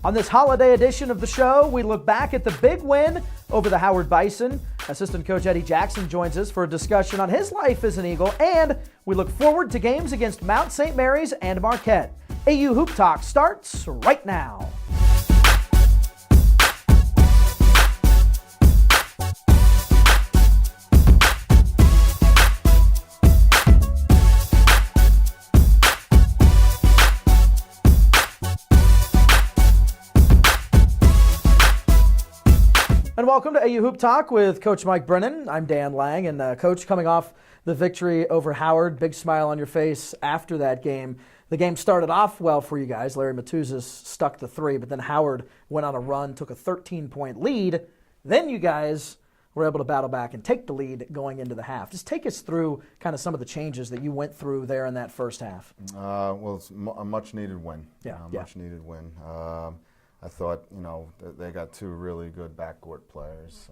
On this holiday edition of the show, we look back at the big win over the Howard Bison. Assistant coach Eddie Jackson joins us for a discussion on his life as an Eagle, and we look forward to games against Mount St. Mary's and Marquette. AU Hoop Talk starts right now. And welcome to AU Hoop Talk with Coach Mike Brennan. I'm Dan Lang, and Coach, coming off the victory over Howard, big smile on your face after that game. The game started off well for you guys. Larry Matuzas stuck the three, but then Howard went on a run, took a 13-point lead. Then you guys were able to battle back and take the lead going into the half. Just take us through kind of some of the changes that you went through there in that first half. Well, it's a much-needed win. Yeah. Much-needed win. I thought, they got two really good backcourt players.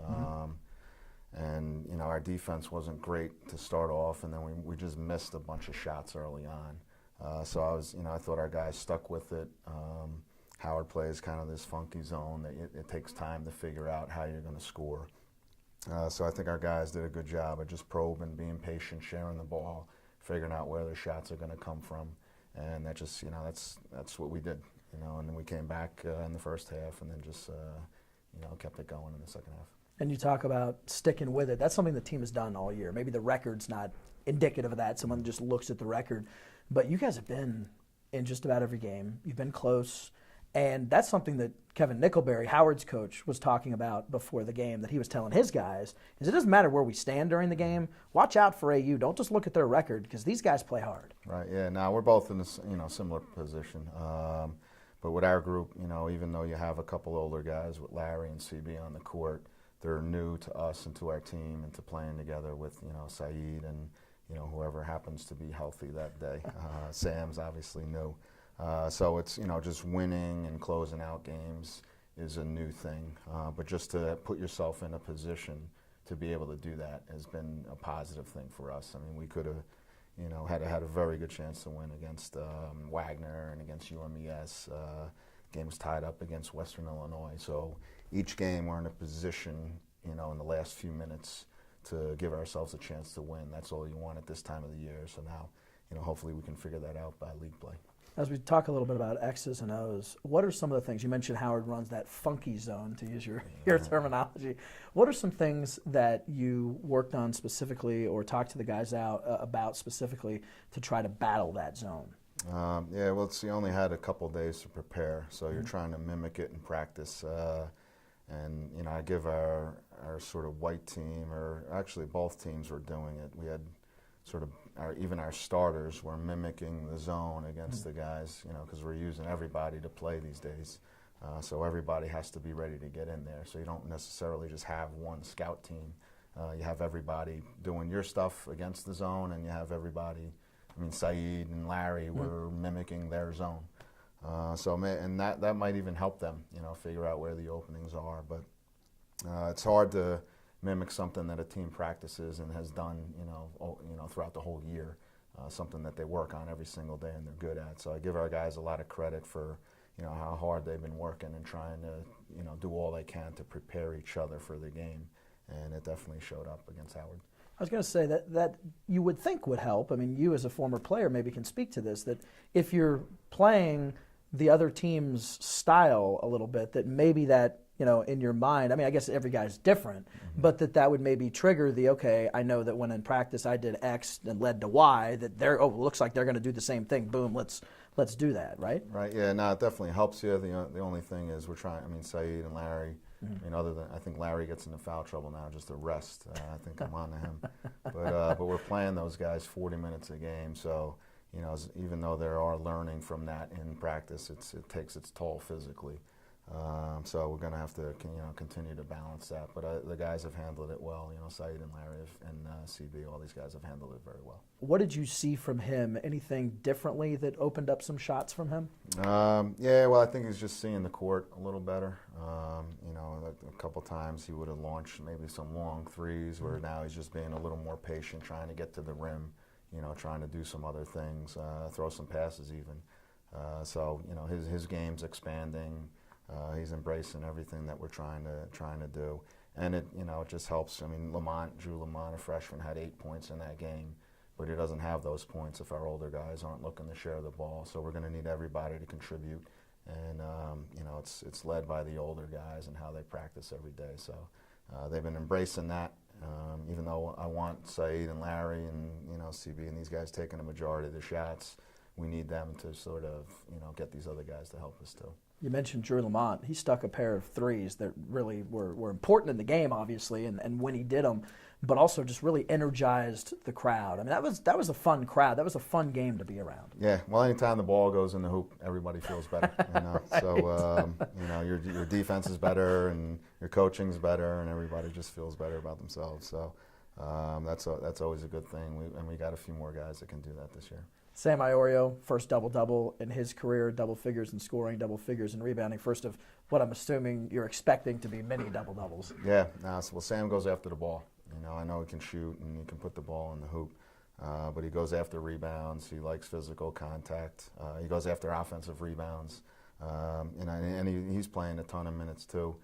And, our defense wasn't great to start off, and then we just missed a bunch of shots early on. So I thought our guys stuck with it. Howard plays kind of this funky zone that it takes time to figure out how you're going to score. So I think our guys did a good job of just probing, being patient, sharing the ball, figuring out where their shots are going to come from. And that just, that's what we did. And then we came back in the first half and then just, kept it going in the second half. And you talk about sticking with it. That's something the team has done all year. Maybe the record's not indicative of that. Someone just looks at the record. But you guys have been in just about every game. You've been close. And that's something that Kevin Nickelberry, Howard's coach, was talking about before the game, that he was telling his guys, is it doesn't matter where we stand during the game. Watch out for AU. Don't just look at their record, because these guys play hard. Right, yeah. Now, we're both in a similar position. But with our group, even though you have a couple older guys with Larry and CB on the court, they're new to us and to our team and to playing together with, Saeed and, whoever happens to be healthy that day. Sam's obviously new. So it's, just winning and closing out games is a new thing. But just to put yourself in a position to be able to do that has been a positive thing for us. I mean, we could have, had a very good chance to win against Wagner and against UMES. Game was tied up against Western Illinois. So each game we're in a position, in the last few minutes to give ourselves a chance to win. That's all you want at this time of the year. So now, hopefully we can figure that out by league play. As we talk a little bit about X's and O's, what are some of the things, you mentioned Howard runs that funky zone, to use your terminology. What are some things that you worked on specifically or talked to the guys about specifically to try to battle that zone? Well, you only had a couple days to prepare, so you're trying to mimic it in practice. And, I give our sort of white team, or actually both teams were doing it. We had sort of even our starters were mimicking the zone against the guys, because we're using everybody to play these days. So everybody has to be ready to get in there. So you don't necessarily just have one scout team. You have everybody doing your stuff against the zone, and you have everybody, Saeed and Larry were mimicking their zone. And that might even help them, figure out where the openings are. But it's hard to mimic something that a team practices and has done, throughout the whole year, something that they work on every single day and they're good at. So I give our guys a lot of credit for, how hard they've been working and trying to, do all they can to prepare each other for the game. And it definitely showed up against Howard. I was going to say that you would think would help. I mean, you as a former player maybe can speak to this, that if you're playing the other team's style a little bit, that maybe that, in your mind, I guess every guy's different, but that would maybe trigger okay, I know that when in practice I did X and led to Y, that looks like they're going to do the same thing. Boom, let's do that, right? Right, yeah, no, it definitely helps you. The only thing is we're trying, Saeed and Larry, other than, I think Larry gets into foul trouble now just to rest. I think I'm on to him. But we're playing those guys 40 minutes a game, so, even though there are learning from that in practice, it takes its toll physically. So we're going to have to, continue to balance that. But the guys have handled it well. Saeed and Larry and CB, all these guys have handled it very well. What did you see from him? Anything differently that opened up some shots from him? Well, I think he's just seeing the court a little better. A couple times he would have launched maybe some long threes, where now he's just being a little more patient, trying to get to the rim, trying to do some other things, throw some passes even. So his game's expanding. He's embracing everything that we're trying to do, and it just helps. I mean, Drew Lamont, a freshman, had 8 points in that game, but he doesn't have those points if our older guys aren't looking to share the ball. So we're going to need everybody to contribute, and it's led by the older guys and how they practice every day. So they've been embracing that. Even though I want Saeed and Larry and CB and these guys taking a majority of the shots, we need them to sort of get these other guys to help us too. You mentioned Drew Lamont. He stuck a pair of threes that really were important in the game, obviously, and when he did them, but also just really energized the crowd. I mean, that was a fun crowd. That was a fun game to be around. Yeah. Well, anytime the ball goes in the hoop, everybody feels better. Right. So your defense is better and your coaching's better, and everybody just feels better about themselves. So that's always a good thing. We got a few more guys that can do that this year. Sam Iorio, first double-double in his career, double figures in scoring, double figures in rebounding. First of what I'm assuming you're expecting to be many double-doubles. Yeah. Well, Sam goes after the ball. I know he can shoot and he can put the ball in the hoop, but he goes after rebounds. He likes physical contact. He goes after offensive rebounds, and he's playing a ton of minutes too.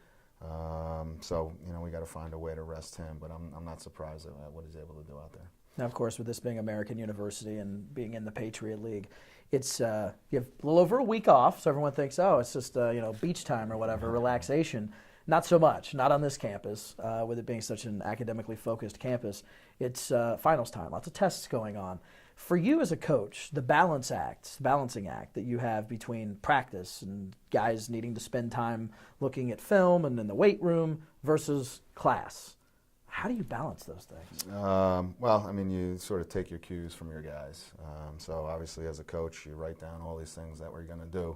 So we got to find a way to rest him, but I'm not surprised at what he's able to do out there. Now, of course, with this being American University and being in the Patriot League, it's you have a little over a week off, so everyone thinks, oh, it's just beach time or whatever, relaxation. Not so much, not on this campus, with it being such an academically focused campus. It's finals time, lots of tests going on. For you as a coach, the balancing act that you have between practice and guys needing to spend time looking at film and in the weight room versus class, how do you balance those things? Well, I mean, you sort of take your cues from your guys. So obviously as a coach, you write down all these things that we're going to do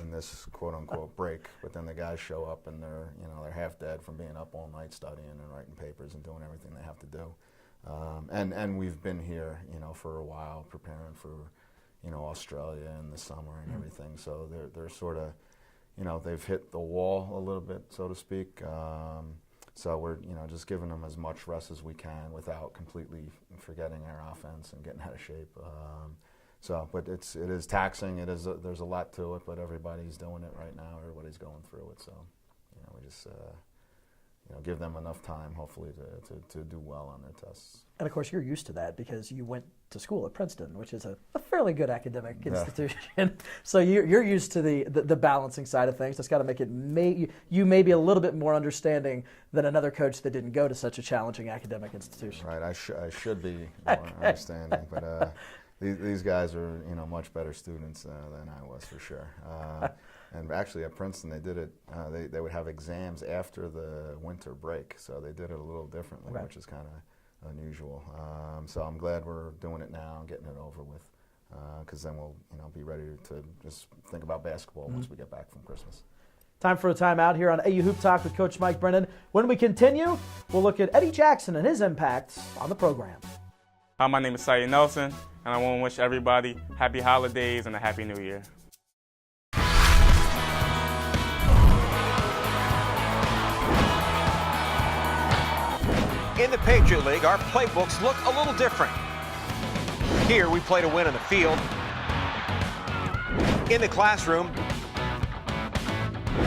in this quote-unquote break, but then the guys show up and they're half dead from being up all night studying and writing papers and doing everything they have to do. And we've been here, for a while preparing for, Australia in the summer and everything. So they're sort of, they've hit the wall a little bit, so to speak. So we're, just giving them as much rest as we can without completely forgetting our offense and getting out of shape. But it is taxing. There's a lot to it, but everybody's doing it right now. Everybody's going through it. So, we just give them enough time, hopefully, to do well on their tests. And of course, you're used to that because you went to school at Princeton, which is a fairly good academic institution. So you're used to the balancing side of things. That's got to make it you maybe a little bit more understanding than another coach that didn't go to such a challenging academic institution. Right. I should be more understanding, but. These guys are, much better students than I was, for sure. And actually at Princeton, they did it, they would have exams after the winter break, so they did it a little differently, right, which is kind of unusual. So I'm glad we're doing it now and getting it over with, because then we'll, be ready to just think about basketball once we get back from Christmas. Time for a timeout here on AU Hoop Talk with Coach Mike Brennan. When we continue, we'll look at Eddie Jackson and his impact on the program. Hi, my name is Saeed Nelson, and I want to wish everybody happy holidays and a happy new year. In the Patriot League, our playbooks look a little different. Here, we play to win on the field, in the classroom,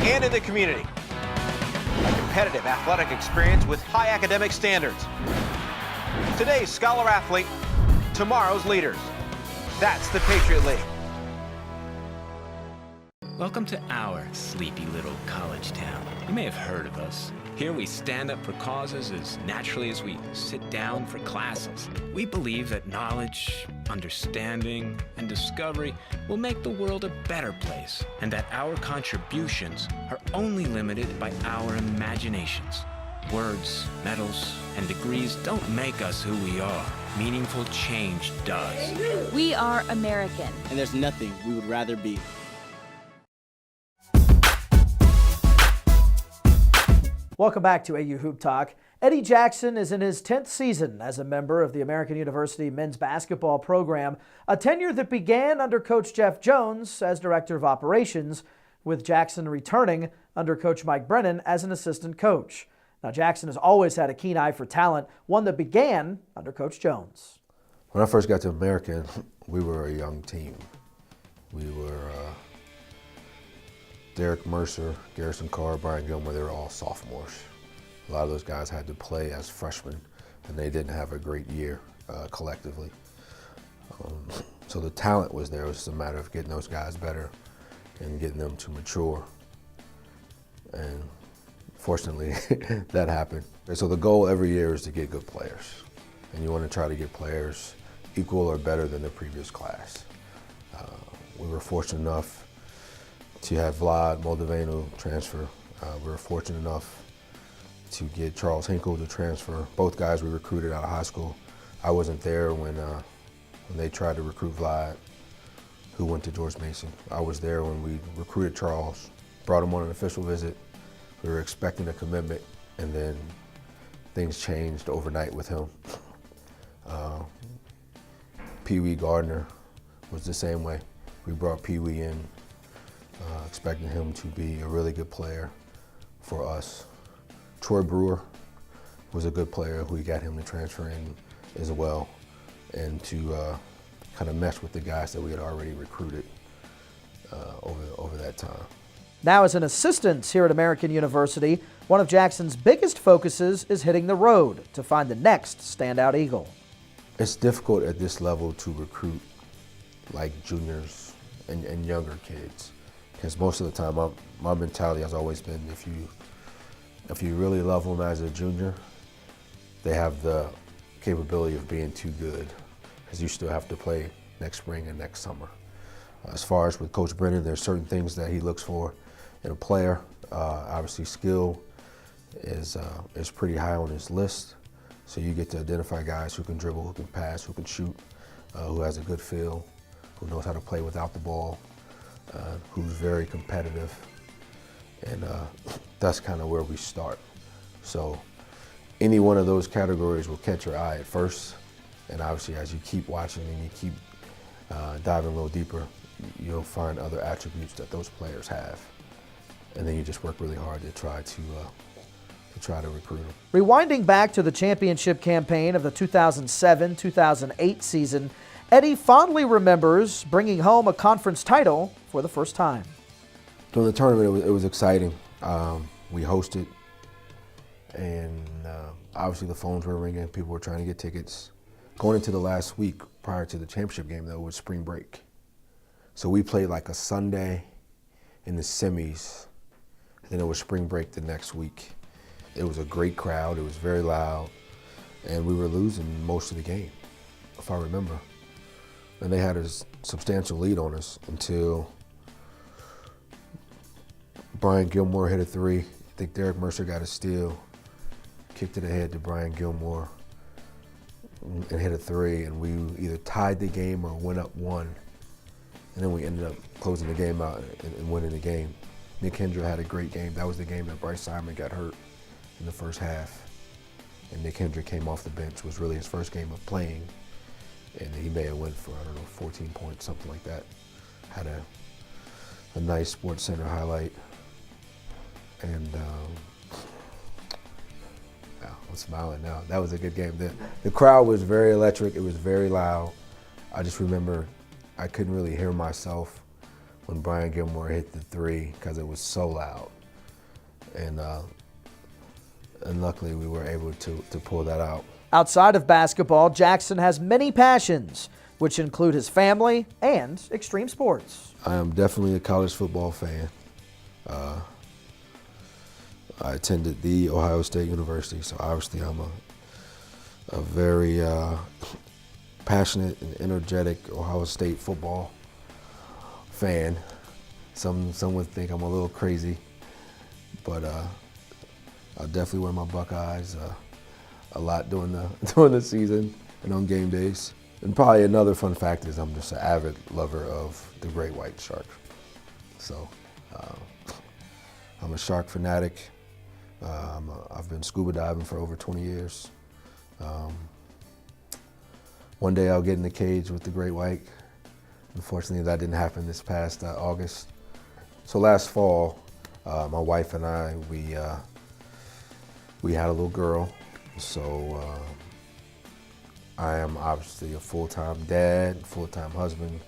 and in the community. A competitive athletic experience with high academic standards. Today's scholar athlete, tomorrow's leaders. That's the Patriot League. Welcome to our sleepy little college town. You may have heard of us. Here we stand up for causes as naturally as we sit down for classes. We believe that knowledge, understanding, and discovery will make the world a better place, and that our contributions are only limited by our imaginations. Words, medals, and degrees don't make us who we are. Meaningful change does. We are American. And there's nothing we would rather be. Welcome back to AU Hoop Talk. Eddie Jackson is in his 10th season as a member of the American University men's basketball program, a tenure that began under Coach Jeff Jones as Director of Operations, with Jackson returning under Coach Mike Brennan as an assistant coach. Now, Jackson has always had a keen eye for talent, one that began under Coach Jones. When I first got to American, we were a young team. We were Derek Mercer, Garrison Carr, Brian Gilmore, they were all sophomores. A lot of those guys had to play as freshmen, and they didn't have a great year collectively. So the talent was there. It was just a matter of getting those guys better and getting them to mature. And fortunately, that happened. And so the goal every year is to get good players. And you want to try to get players equal or better than the previous class. We were fortunate enough to have Vlad Moldavenu transfer. We were fortunate enough to get Charles Hinkle to transfer. Both guys we recruited out of high school. I wasn't there when they tried to recruit Vlad, who went to George Mason. I was there when we recruited Charles, brought him on an official visit. We were expecting a commitment, and then things changed overnight with him. Pee Wee Gardner was the same way. We brought Pee Wee in, expecting him to be a really good player for us. Troy Brewer was a good player. We got him to transfer in as well, and to kind of mesh with the guys that we had already recruited over that time. Now as an assistant here at American University, one of Jackson's biggest focuses is hitting the road to find the next standout Eagle. It's difficult at this level to recruit like juniors and younger kids, because most of the time my mentality has always been if you really love them as a junior, they have the capability of being too good, because you still have to play next spring and next summer. As far as with Coach Brennan, there's certain things that he looks for in a player. Obviously, skill is pretty high on his list. So you get to identify guys who can dribble, who can pass, who can shoot, who has a good feel, who knows how to play without the ball, who's very competitive. And that's kind of where we start. So any one of those categories will catch your eye at first. And obviously, as you keep watching and you keep diving a little deeper, you'll find other attributes that those players have. And then you just work really hard to try to recruit them. Rewinding back to the championship campaign of the 2007-2008 season, Eddie fondly remembers bringing home a conference title for the first time. During the tournament, it was exciting. We hosted, and obviously the phones were ringing. People were trying to get tickets. Going into the last week prior to the championship game, though, was spring break. So we played like a Sunday in the semis, and then it was spring break the next week. It was a great crowd. It was very loud, and we were losing most of the game, if I remember. And they had a substantial lead on us until Brian Gilmore hit a three. I think Derek Mercer got a steal, kicked it ahead to Brian Gilmore, and hit a three, and we either tied the game or went up one. And then we ended up closing the game out and winning the game. Nick Hendra had a great game. That was the game that Bryce Simon got hurt in the first half. And Nick Hendra came off the bench. Was really his first game of playing. And he may have went for, 14 points, something like that. Had a nice Sports Center highlight. And I'm smiling now. That was a good game. The crowd was very electric. It was very loud. I just remember I couldn't really hear myself when Brian Gilmore hit the three because it was so loud. And luckily we were able to pull that out. Outside of basketball, Jackson has many passions, which include his family and extreme sports. I am definitely a college football fan. I attended the Ohio State University, so obviously I'm a very passionate and energetic Ohio State football fan. Some would think I'm a little crazy, but I definitely wear my Buckeyes a lot during the season and on game days. And probably another fun fact is I'm just an avid lover of the great white shark. So I'm a shark fanatic. I've been scuba diving for over 20 years. One day I'll get in the cage with the great white. Unfortunately, that didn't happen this past August. So last fall, my wife and I, we had a little girl. So I am obviously a full-time dad, full-time husband,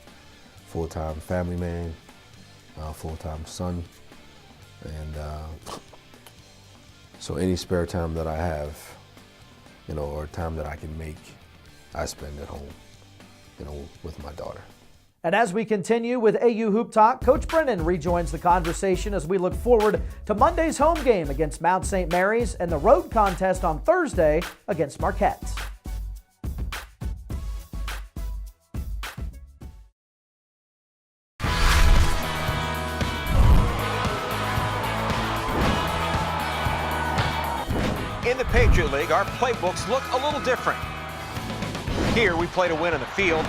full-time family man, full-time son. And so any spare time that I have, or time that I can make, I spend at home, with my daughter. And as we continue with AU Hoop Talk, Coach Brennan rejoins the conversation as we look forward to Monday's home game against Mount St. Mary's and the road contest on Thursday against Marquette. In the Patriot League, our playbooks look a little different. Here, we play to win on the field,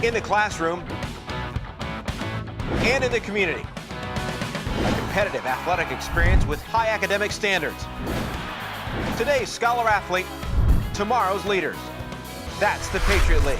in the classroom, and in the community. A competitive athletic experience with high academic standards. Today's scholar athlete, tomorrow's leaders. That's the Patriot League.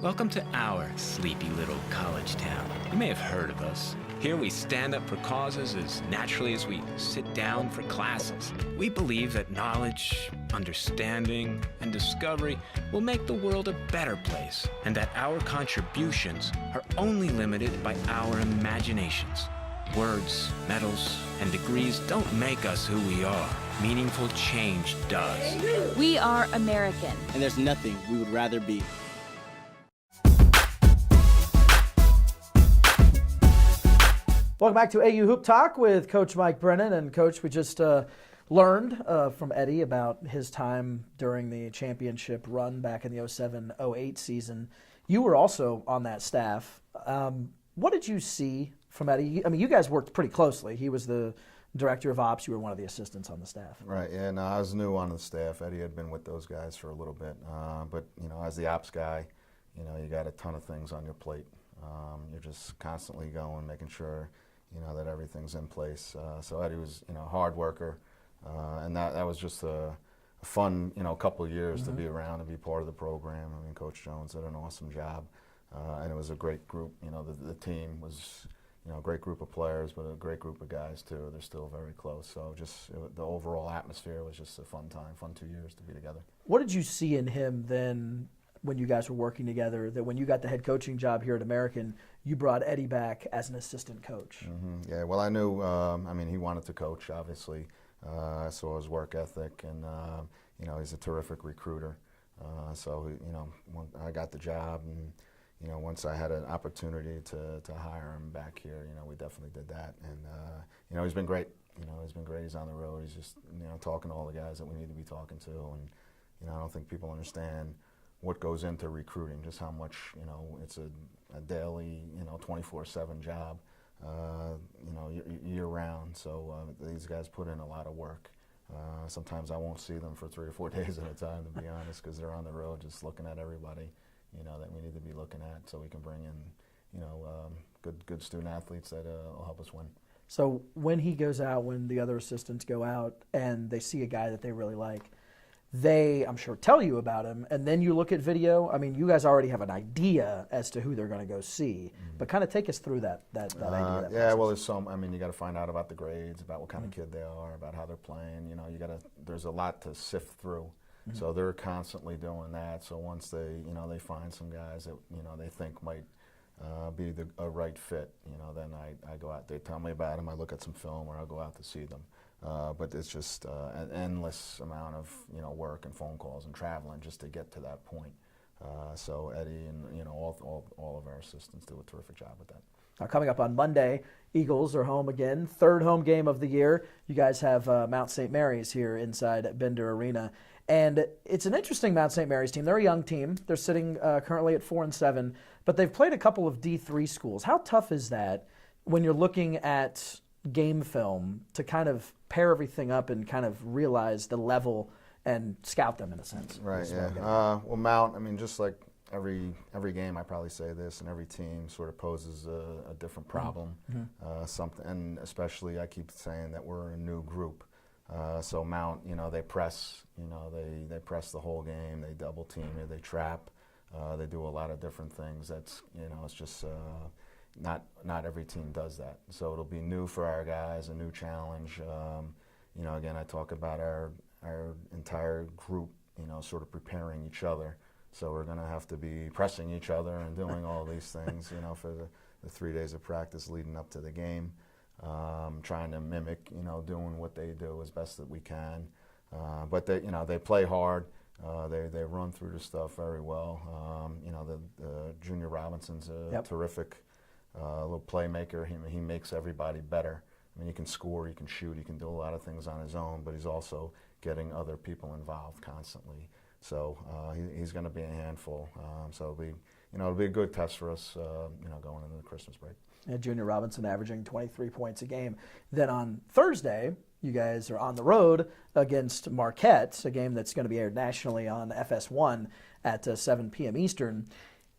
Welcome to our sleepy little college town. You may have heard of us. Here we stand up for causes as naturally as we sit down for classes. We believe that knowledge, understanding, and discovery will make the world a better place, and that our contributions are only limited by our imaginations. Words, medals, and degrees don't make us who we are. Meaningful change does. We are American. And there's nothing we would rather be. Welcome back to AU Hoop Talk with Coach Mike Brennan. And Coach, we just learned from Eddie about his time during the championship run back in the 07-08 season. You were also on that staff. What did you see from Eddie? I mean, you guys worked pretty closely. He was the director of ops. You were one of the assistants on the staff. Right, yeah, no, I was new on the staff. Eddie had been with those guys for a little bit. But, as the ops guy, you got a ton of things on your plate. You're just constantly going, making sure that everything's in place. So Eddie was, a hard worker, and that was just a fun, couple of years to be around and be part of the program. I mean, Coach Jones did an awesome job, and it was a great group. The team was, a great group of players, but a great group of guys too. They're still very close. So just the overall atmosphere was just a fun time, fun 2 years to be together. What did you see in him then when you guys were working together, that when you got the head coaching job here at American, you brought Eddie back as an assistant coach? Yeah, well, I knew, he wanted to coach, obviously. I saw his work ethic, and, he's a terrific recruiter. So, when I got the job, and, once I had an opportunity to hire him back here, we definitely did that. And, he's been great. He's been great. He's on the road. He's just, talking to all the guys that we need to be talking to. And, I don't think people understand what goes into recruiting, just how much, it's a daily, 24/7 job, year round. So these guys put in a lot of work. Sometimes I won't see them for 3 or 4 days at a time, to be honest, because they're on the road just looking at everybody, that we need to be looking at, so we can bring in, good student athletes that will help us win. So when he goes out, when the other assistants go out and they see a guy that they really like, they, I'm sure, tell you about him, and then you look at video. I mean, you guys already have an idea as to who they're going to go see, but kind of take us through that idea. That yeah, well, there's you got to find out about the grades, about what kind of kid they are, about how they're playing. There's a lot to sift through. So they're constantly doing that. So once they, they find some guys that, they think might be a right fit, then I go out. They tell me about them. I look at some film, or I'll go out to see them. But it's just an endless amount of work and phone calls and traveling just to get to that point. So Eddie and all of our assistants do a terrific job with that. Now, coming up on Monday, Eagles are home again, third home game of the year. You guys have Mount St. Mary's here inside Bender Arena, and it's an interesting Mount St. Mary's team. They're a young team. They're sitting currently at 4-7, but they've played a couple of D3 schools. How tough is that when you're looking at game film to kind of pair everything up and kind of realize the level and scout them in a sense? Right, yeah. Well, Mount, just like every game, I probably say this, and every team sort of poses a different problem. Something, and especially I keep saying that we're a new group. So Mount, they press, they press the whole game. They double team you, they trap. They do a lot of different things. That's, it's just not every team does that. So it'll be new for our guys, a new challenge. Again, I talk about our entire group, sort of preparing each other. So we're going to have to be pressing each other and doing all these things, for the 3 days of practice leading up to the game, trying to mimic, doing what they do as best that we can. But they play hard. They run through the stuff very well. The Junior Robinson's a terrific little playmaker. He makes everybody better. I mean, he can score, he can shoot, he can do a lot of things on his own, but he's also getting other people involved constantly. So he's going to be a handful. So it'll be a good test for us, going into the Christmas break. And Junior Robinson averaging 23 points a game. Then on Thursday, you guys are on the road against Marquette, a game that's going to be aired nationally on FS1 at 7 p.m. Eastern.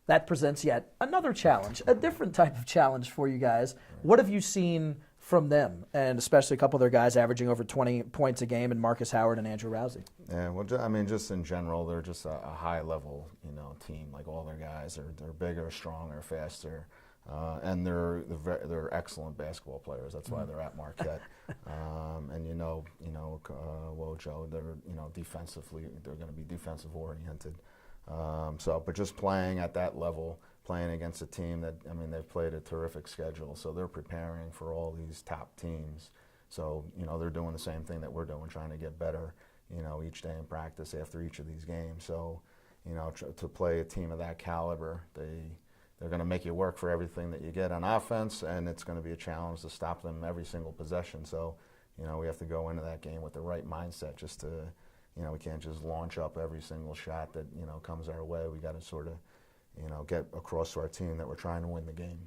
That presents yet another challenge, a different type of challenge for you guys. What have you seen from them, and especially a couple of their guys averaging over 20 points a game, and Marcus Howard and Andrew Rousey? Yeah, well, just in general, they're just a high-level, team. Like all their guys, they're bigger, stronger, faster, and they're excellent basketball players. That's why they're at Marquette. And Wojo, they're defensively, they're going to be defensive oriented. But just playing at that level, playing against a team that, they've played a terrific schedule, so they're preparing for all these top teams. So, they're doing the same thing that we're doing, trying to get better, each day in practice after each of these games. So, to play a team of that caliber, they're going to make you work for everything that you get on offense, and it's going to be a challenge to stop them every single possession. So, we have to go into that game with the right mindset just to, we can't just launch up every single shot that, comes our way. We got to sort of, get across to our team that we're trying to win the game.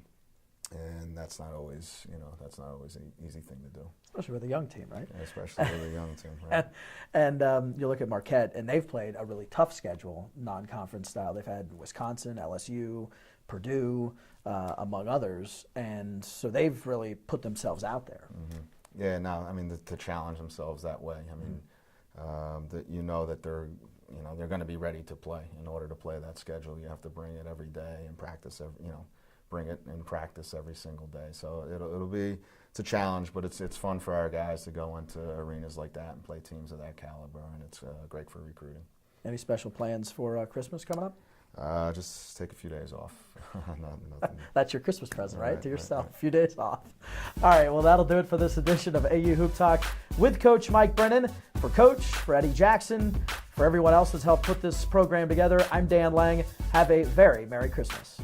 And that's not always, an easy thing to do. Especially with a young team, right? Yeah, especially with a young team, right? And you look at Marquette, and they've played a really tough schedule, non-conference style. They've had Wisconsin, LSU, Purdue, among others. And so they've really put themselves out there. Mm-hmm. Yeah, no, to challenge themselves that way. That they're going to be ready to play. In order to play that schedule, you have to bring it every day and practice. Bring it in practice every single day. So it's a challenge, but it's fun for our guys to go into arenas like that and play teams of that caliber, and it's great for recruiting. Any special plans for Christmas coming up? Just take a few days off. Nothing. That's your Christmas present, right? To yourself, right. A few days off. All right, well, that'll do it for this edition of AU Hoop Talk with Coach Mike Brennan. For Coach, for Eddie Jackson, for everyone else that's helped put this program together, I'm Dan Lang. Have a very Merry Christmas.